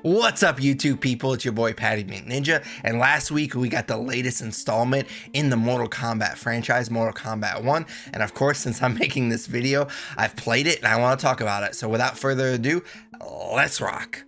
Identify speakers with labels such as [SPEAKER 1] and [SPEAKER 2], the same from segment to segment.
[SPEAKER 1] What's up, YouTube people? It's your boy Patty McNinja, and last week we got the latest installment in the Mortal Kombat franchise, Mortal Kombat 1, and of course, since I'm making this video, I've played it and I want to talk about it. So without further ado, let's rock.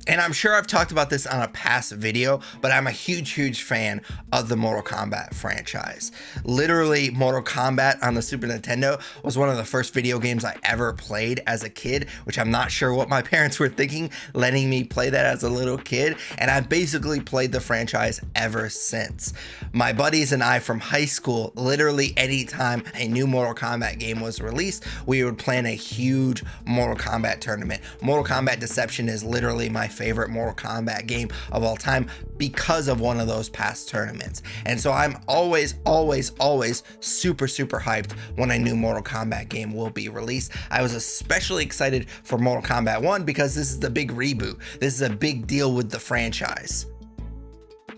[SPEAKER 1] And I'm sure I've talked about this on a past video, but I'm a huge fan of the Mortal Kombat franchise. Literally, Mortal Kombat on the Super Nintendo was one of the first video games I ever played as a kid, which I'm not sure what my parents were thinking, letting me play that as a little kid. And I've basically played the franchise ever since. My buddies and I from high school, literally anytime a new Mortal Kombat game was released, we would plan a huge Mortal Kombat tournament. Mortal Kombat Deception is literally my favorite Mortal Kombat game of all time because of one of those past tournaments. And so I'm always super hyped when a new Mortal Kombat game will be released. I was especially excited for Mortal Kombat 1 because this is the big reboot. This is a big deal with the franchise.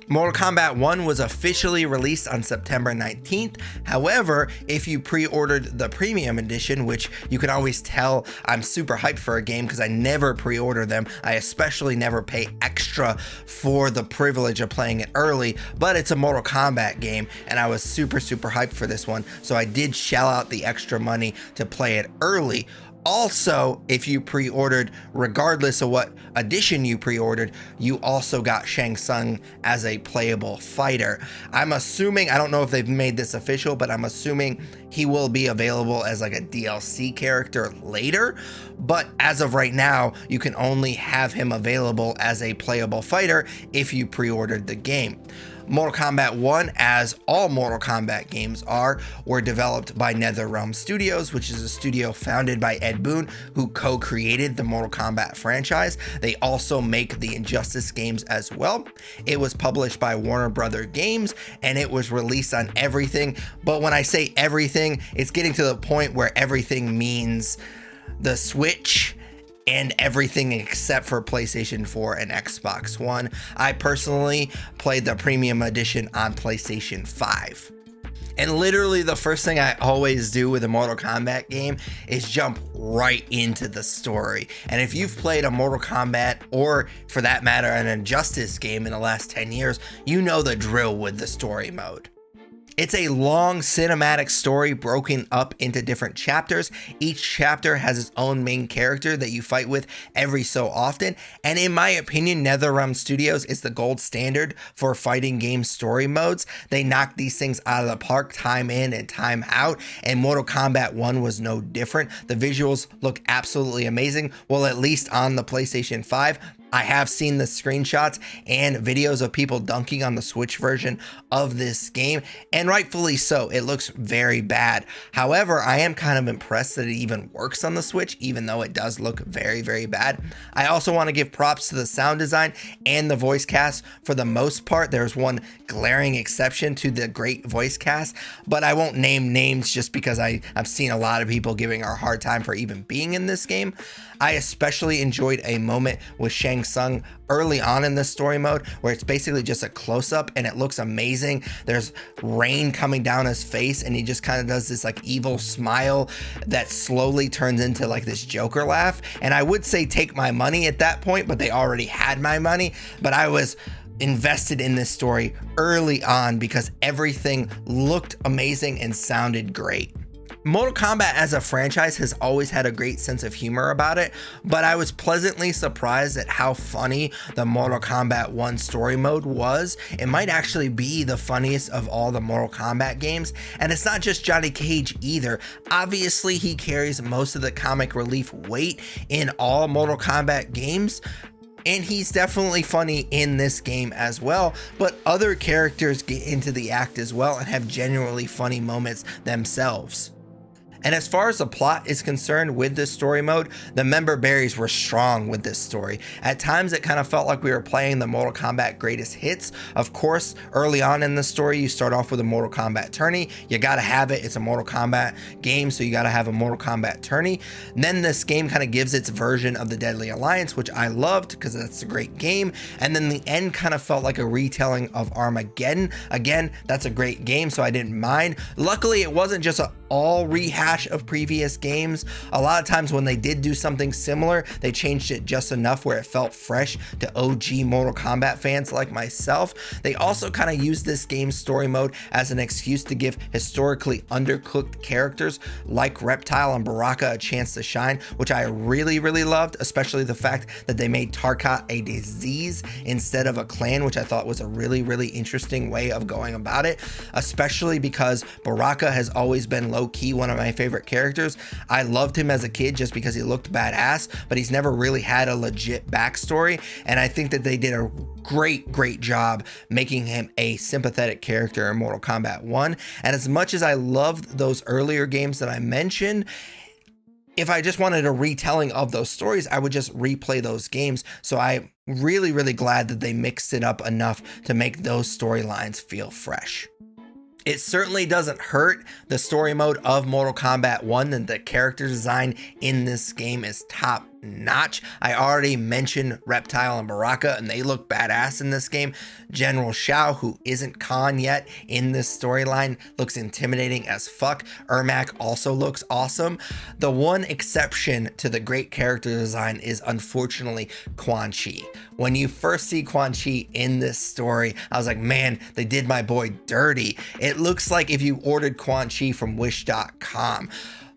[SPEAKER 1] Mortal Kombat 1 was officially released on September 19th. However, if you pre-ordered the premium edition, which you can always tell I'm super hyped for a game because I never pre-order them. I especially never pay extra for the privilege of playing it early, but it's a Mortal Kombat game and I was super hyped for this one. So I did shell out the extra money to play it early. Also, if you pre-ordered, regardless of what edition you pre-ordered, you also got Shang Tsung as a playable fighter. I'm assuming, I don't know if they've made this official, but I'm assuming he will be available as like a DLC character later. But as of right now, you can only have him available as a playable fighter if you pre-ordered the game. Mortal Kombat 1, as all Mortal Kombat games are, were developed by NetherRealm Studios, which is a studio founded by Ed Boon, who co-created the Mortal Kombat franchise. They also make the Injustice games as well. It was published by Warner Brothers Games, and it was released on everything. But when I say everything, it's getting to the point where everything means the Switch and everything except for PlayStation 4 and Xbox One. I personally played the premium edition on PlayStation 5. And literally the first thing I always do with a Mortal Kombat game is jump right into the story. And if you've played a Mortal Kombat, or for that matter, an Injustice game in the last 10 years, you know the drill with the story mode. It's a long cinematic story broken up into different chapters. Each chapter has its own main character that you fight with every so often. And in my opinion, NetherRealm Studios is the gold standard for fighting game story modes. They knock these things out of the park time in and time out. And Mortal Kombat 1 was no different. The visuals look absolutely amazing. Well, at least on the PlayStation 5. I have seen the screenshots and videos of people dunking on the Switch version of this game, and rightfully so. It looks very bad. However, I am kind of impressed that it even works on the Switch, even though it does look very bad. I also want to give props to the sound design and the voice cast. For the most part, there's one glaring exception to the great voice cast, but I won't name names just because I've seen a lot of people giving her a hard time for even being in this game. I especially enjoyed a moment with Shang Tsung early on in the story mode where it's basically just a close-up and it looks amazing. There's rain coming down his face and he just kind of does this like evil smile that slowly turns into like this Joker laugh. And I would say take my money at that point, but they already had my money. But I was invested in this story early on because everything looked amazing and sounded great. Mortal Kombat as a franchise has always had a great sense of humor about it, but I was pleasantly surprised at how funny the Mortal Kombat 1 story mode was. It might actually be the funniest of all the Mortal Kombat games, and it's not just Johnny Cage either. Obviously, he carries most of the comic relief weight in all Mortal Kombat games, and he's definitely funny in this game as well, but other characters get into the act as well and have genuinely funny moments themselves. And as far as the plot is concerned with this story mode, the member berries were strong with this story. At times it kind of felt like we were playing the Mortal Kombat greatest hits. Of course, early on in the story, you start off with a Mortal Kombat tourney. You gotta have it. It's a Mortal Kombat game, so you gotta have a Mortal Kombat tourney. And then this game kind of gives its version of the Deadly Alliance, which I loved because that's a great game. And then the end kind of felt like a retelling of Armageddon. Again, that's a great game, so I didn't mind. Luckily, it wasn't just a all rehash of previous games. A lot of times when they did do something similar, they changed it just enough where it felt fresh to OG Mortal Kombat fans like myself. They also kind of used this game's story mode as an excuse to give historically undercooked characters like Reptile and Baraka a chance to shine, which I really loved, especially the fact that they made Tarkat a disease instead of a clan, which I thought was a really interesting way of going about it, especially because Baraka has always been low-key one of my favorite characters. I loved him as a kid just because he looked badass, but he's never really had a legit backstory, and I think that they did a great job making him a sympathetic character in Mortal Kombat 1. And as much as I loved those earlier games that I mentioned, if I just wanted a retelling of those stories, I would just replay those games. So I'm really glad that they mixed it up enough to make those storylines feel fresh. It certainly doesn't hurt the story mode of Mortal Kombat 1 that the character design in this game is top notch. I already mentioned Reptile and Baraka, and they look badass in this game. General Shao, who isn't Khan yet in this storyline, looks intimidating as fuck. Ermac also looks awesome. The one exception to the great character design is unfortunately Quan Chi. When you first see Quan Chi in this story, I was like, man, they did my boy dirty. It looks like if you ordered Quan Chi from wish.com.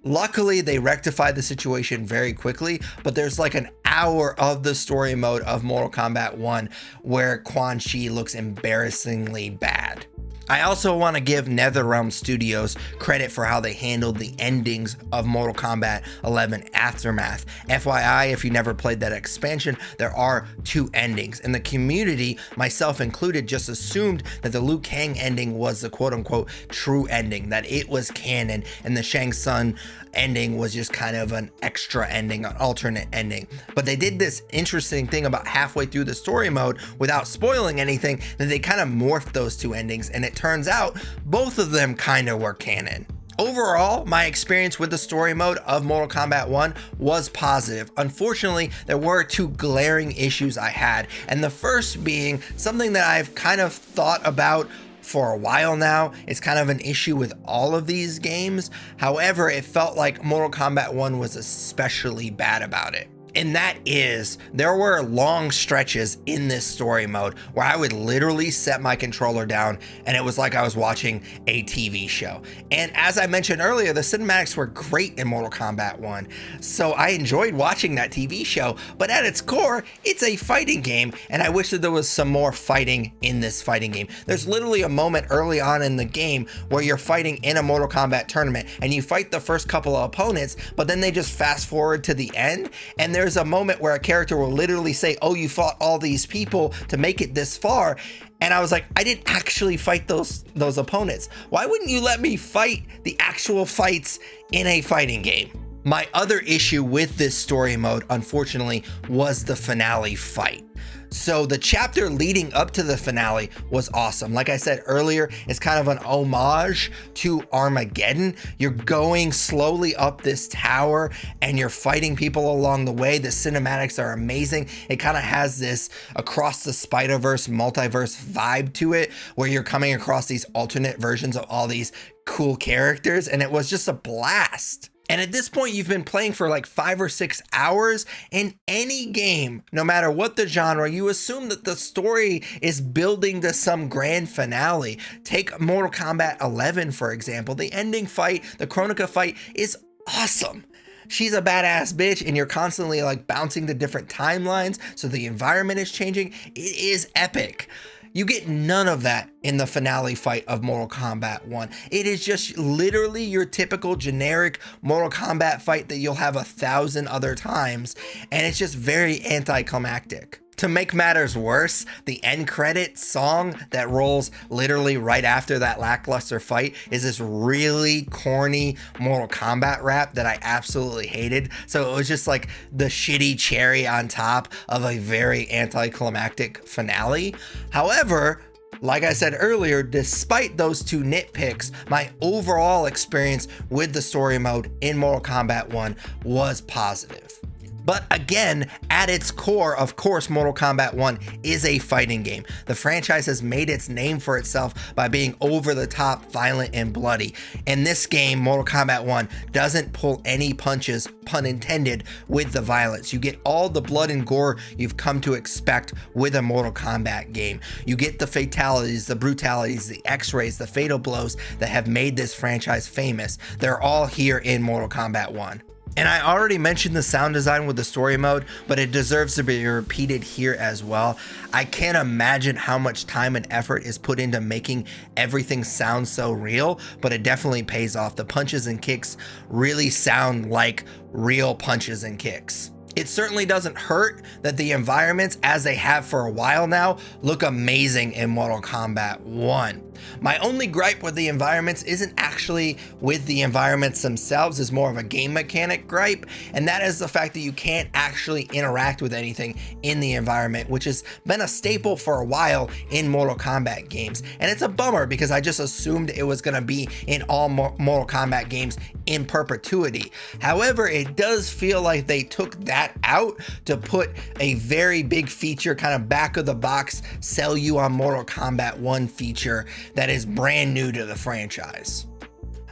[SPEAKER 1] Luckily, they rectified the situation very quickly, but there's like an hour of the story mode of Mortal Kombat 1 where Quan Chi looks embarrassingly bad. I also want to give NetherRealm Studios credit for how they handled the endings of Mortal Kombat 11 Aftermath. FYI, if you never played that expansion, there are 2 endings, and the community, myself included, just assumed that the Liu Kang ending was the quote-unquote true ending, that it was canon, and the Shang Tsung ending was just kind of an extra ending, an alternate ending. But they did this interesting thing about halfway through the story mode, without spoiling anything, that they kind of morphed those 2 endings, and it turns out both of them kind of were canon. Overall, my experience with the story mode of Mortal Kombat 1 was positive. Unfortunately, there were 2 glaring issues I had, and the first being something that I've kind of thought about for a while now. It's kind of an issue with all of these games. However, it felt like Mortal Kombat 1 was especially bad about it. And that is, there were long stretches in this story mode where I would literally set my controller down and it was like I was watching a TV show. And as I mentioned earlier, the cinematics were great in Mortal Kombat 1. So I enjoyed watching that TV show, but at its core, it's a fighting game, and I wish that there was some more fighting in this fighting game. There's literally a moment early on in the game where you're fighting in a Mortal Kombat tournament and you fight the first couple of opponents, but then they just fast forward to the end, and there's a moment where a character will literally say, oh, you fought all these people to make it this far. And I was like, I didn't actually fight those opponents. Why wouldn't you let me fight the actual fights in a fighting game? My other issue with this story mode, unfortunately, was the finale fight. So the chapter leading up to the finale was awesome. Like I said earlier, it's kind of an homage to Armageddon. You're going slowly up this tower and you're fighting people along the way. The cinematics are amazing. It kind of has this Across the Spider-Verse multiverse vibe to it, where you're coming across these alternate versions of all these cool characters, and it was just a blast. And at this point, you've been playing for like 5 or 6 hours. In any game, no matter what the genre, you assume that the story is building to some grand finale. Take Mortal Kombat 11, for example. The ending fight, the Kronika fight, is awesome. She's a badass bitch, and you're constantly like bouncing to different timelines, so the environment is changing. It is epic. You get none of that in the finale fight of Mortal Kombat 1. It is just literally your typical generic Mortal Kombat fight that you'll have 1,000 other times, and it's just very anticlimactic. To make matters worse, the end credit song that rolls literally right after that lackluster fight is this really corny Mortal Kombat rap that I absolutely hated. So it was just like the shitty cherry on top of a very anticlimactic finale. However, like I said earlier, despite those two nitpicks, my overall experience with the story mode in Mortal Kombat 1 was positive. But again, at its core, of course, Mortal Kombat 1 is a fighting game. The franchise has made its name for itself by being over the top, violent, and bloody. In this game, Mortal Kombat 1 doesn't pull any punches, pun intended, with the violence. You get all the blood and gore you've come to expect with a Mortal Kombat game. You get the fatalities, the brutalities, the x-rays, the fatal blows that have made this franchise famous. They're all here in Mortal Kombat 1. And I already mentioned the sound design with the story mode, but it deserves to be repeated here as well. I can't imagine how much time and effort is put into making everything sound so real, but it definitely pays off. The punches and kicks really sound like real punches and kicks. It certainly doesn't hurt that the environments, as they have for a while now, look amazing in Mortal Kombat 1. My only gripe with the environments isn't actually with the environments themselves, is more of a game mechanic gripe, and that is the fact that you can't actually interact with anything in the environment, which has been a staple for a while in Mortal Kombat games. And it's a bummer because I just assumed it was going to be in all Mortal Kombat games in perpetuity. However, it does feel like they took that out to put a very big feature, kind of back of the box, sell you on Mortal Kombat 1 feature that is brand new to the franchise.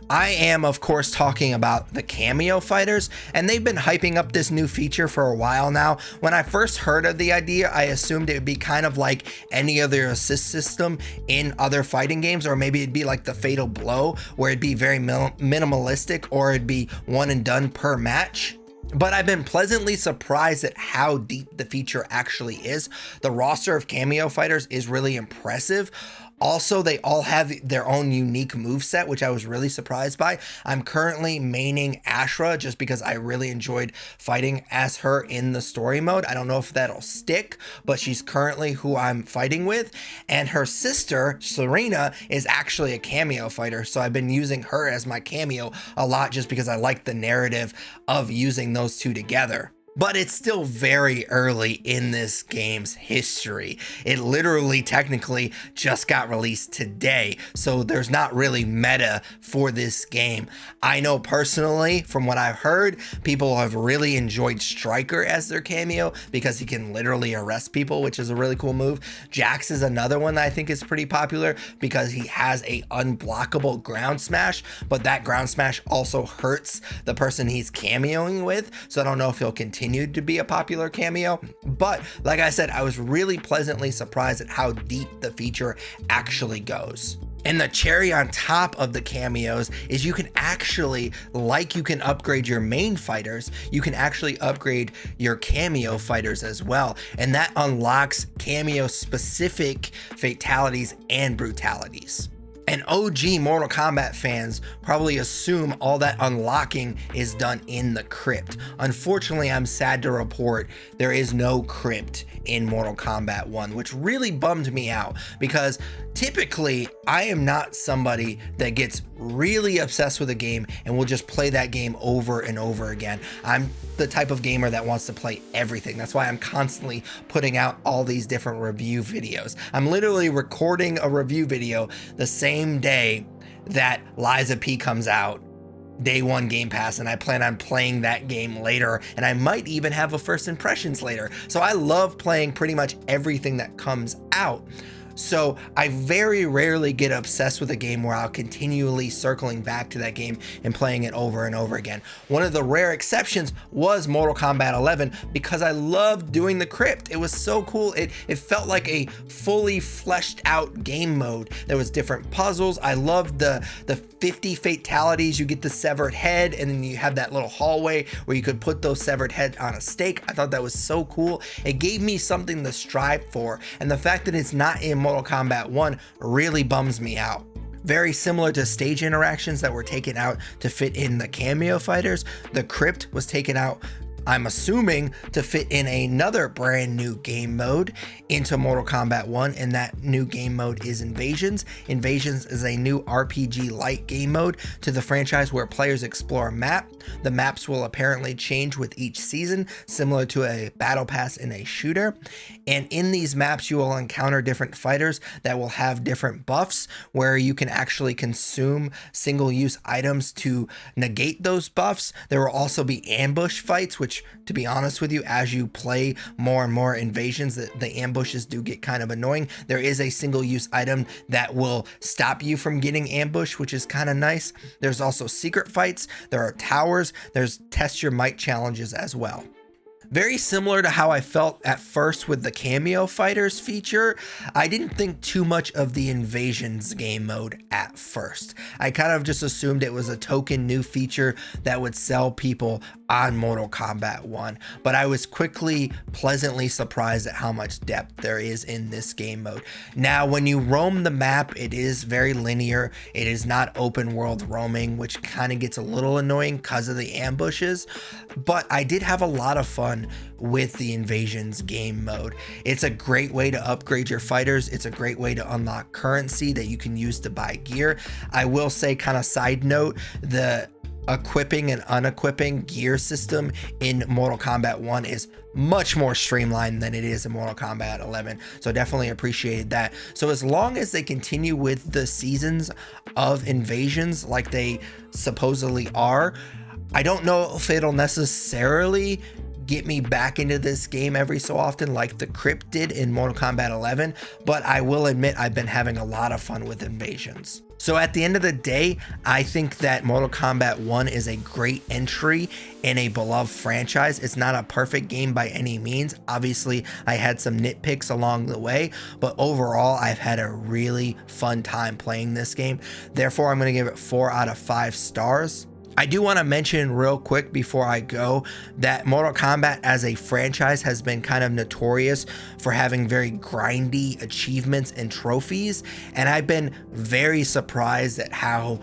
[SPEAKER 1] I am, of course, talking about the Kameo fighters, and they've been hyping up this new feature for a while now. When I first heard of the idea, I assumed it would be kind of like any other assist system in other fighting games, or maybe it'd be like the Fatal Blow, where it'd be very minimalistic, or it'd be one and done per match. But I've been pleasantly surprised at how deep the feature actually is. The roster of Kameo fighters is really impressive. Also, they all have their own unique moveset, which I was really surprised by. I'm currently maining Ashra just because I really enjoyed fighting as her in the story mode. I don't know if that'll stick, but she's currently who I'm fighting with. And her sister, Serena, is actually a Kameo fighter, so I've been using her as my Kameo a lot just because I like the narrative of using those two together. But it's still very early in this game's history. It literally technically just got released today, so there's not really meta for this game. I know personally, from what I've heard, people have really enjoyed Stryker as their Kameo because he can literally arrest people, which is a really cool move. Jax is another one that I think is pretty popular because he has a unblockable ground smash, but that ground smash also hurts the person he's cameoing with, so I don't know if he'll continue to be a popular Kameo. But like I said, I was really pleasantly surprised at how deep the feature actually goes. And the cherry on top of the Kameos is you can actually, like you can upgrade your main fighters, you can actually upgrade your Kameo fighters as well. And that unlocks Kameo specific fatalities and brutalities. And OG Mortal Kombat fans probably assume all that unlocking is done in the crypt. Unfortunately, I'm sad to report there is no crypt in Mortal Kombat 1, which really bummed me out because typically I am not somebody that gets really obsessed with a game and will just play that game over and over again. I'm the type of gamer that wants to play everything. That's why I'm constantly putting out all these different review videos. I'm literally recording a review video the same day that Liza P comes out, day one Game Pass, and I plan on playing that game later, and I might even have a first impressions later. So I love playing pretty much everything that comes out. So I very rarely get obsessed with a game where I'll continually circling back to that game and playing it over and over again. One of the rare exceptions was Mortal Kombat 11 because I loved doing the crypt. It was so cool. It felt like a fully fleshed out game mode. There was different puzzles. I loved the 50 fatalities. You get the severed head and then you have that little hallway where you could put those severed heads on a stake. I thought that was so cool. It gave me something to strive for, and the fact that it's not in Mortal Kombat 1 really bums me out. Very similar to stage interactions that were taken out to fit in the Kameo fighters, the crypt was taken out I'm assuming to fit in another brand new game mode into Mortal Kombat 1, and that new game mode is Invasions. Invasions is a new RPG-like game mode to the franchise where players explore a map. The maps will apparently change with each season, similar to a battle pass in a shooter. And in these maps, you will encounter different fighters that will have different buffs, where you can actually consume single-use items to negate those buffs. There will also be ambush fights, which, to be honest with you, as you play more and more Invasions, the ambushes do get kind of annoying. There is a single-use item that will stop you from getting ambushed, which is kind of nice. There's also secret fights, there are towers, there's test your might challenges as well. Very similar to how I felt at first with the Kameo fighters feature, I didn't think too much of the Invasions game mode at first. I kind of just assumed it was a token new feature that would sell people on Mortal Kombat 1, but I was quickly pleasantly surprised at how much depth there is in this game mode. Now, when you roam the map, it is very linear. It is not open world roaming, which kind of gets a little annoying because of the ambushes, but I did have a lot of fun with the Invasions game mode. It's a great way to upgrade your fighters. It's a great way to unlock currency that you can use to buy gear. I will say, kind of side note, the equipping and unequipping gear system in Mortal Kombat 1 is much more streamlined than it is in Mortal Kombat 11, so definitely appreciated that. So as long as they continue with the seasons of Invasions like they supposedly are, I don't know if it'll necessarily get me back into this game every so often like the Crypt did in Mortal Kombat 11, but I will admit I've been having a lot of fun with Invasions. So at the end of the day, I think that Mortal Kombat 1 is a great entry in a beloved franchise. It's not a perfect game by any means. Obviously, I had some nitpicks along the way, but overall, I've had a really fun time playing this game. Therefore, I'm going to give it 4 out of 5 stars. I do want to mention real quick before I go that Mortal Kombat as a franchise has been kind of notorious for having very grindy achievements and trophies, and I've been very surprised at how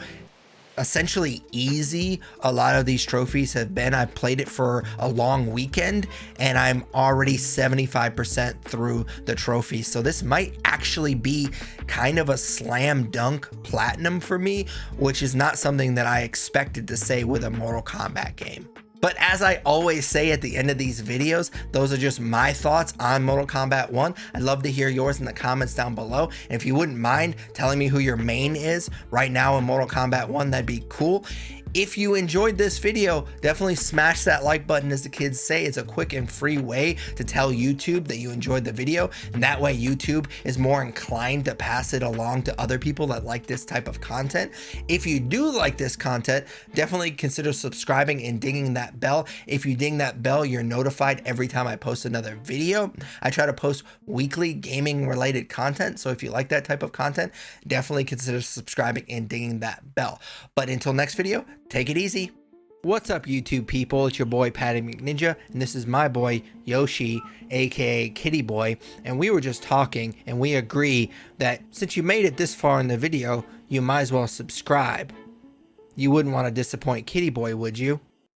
[SPEAKER 1] essentially easy a lot of these trophies have been. I played it for a long weekend and I'm already 75% through the trophies, so this might actually be kind of a slam dunk platinum for me, which is not something that I expected to say with a Mortal Kombat game. But as I always say at the end of these videos, those are just my thoughts on Mortal Kombat 1. I'd love to hear yours in the comments down below. And if you wouldn't mind telling me who your main is right now in Mortal Kombat 1, that'd be cool. If you enjoyed this video, definitely smash that like button. As the kids say, it's a quick and free way to tell YouTube that you enjoyed the video, and that way YouTube is more inclined to pass it along to other people that like this type of content. If you do like this content, definitely consider subscribing and dinging that bell. If you ding that bell, you're notified every time I post another video. I try to post weekly gaming related content, so if you like that type of content, definitely consider subscribing and dinging that bell. But until next video, take it easy. What's up, YouTube people? It's your boy Patty McNinja, and this is my boy Yoshi, aka Kitty Boy, and we were just talking and we agree that since you made it this far in the video, you might as well subscribe. You wouldn't want to disappoint Kitty Boy, would you?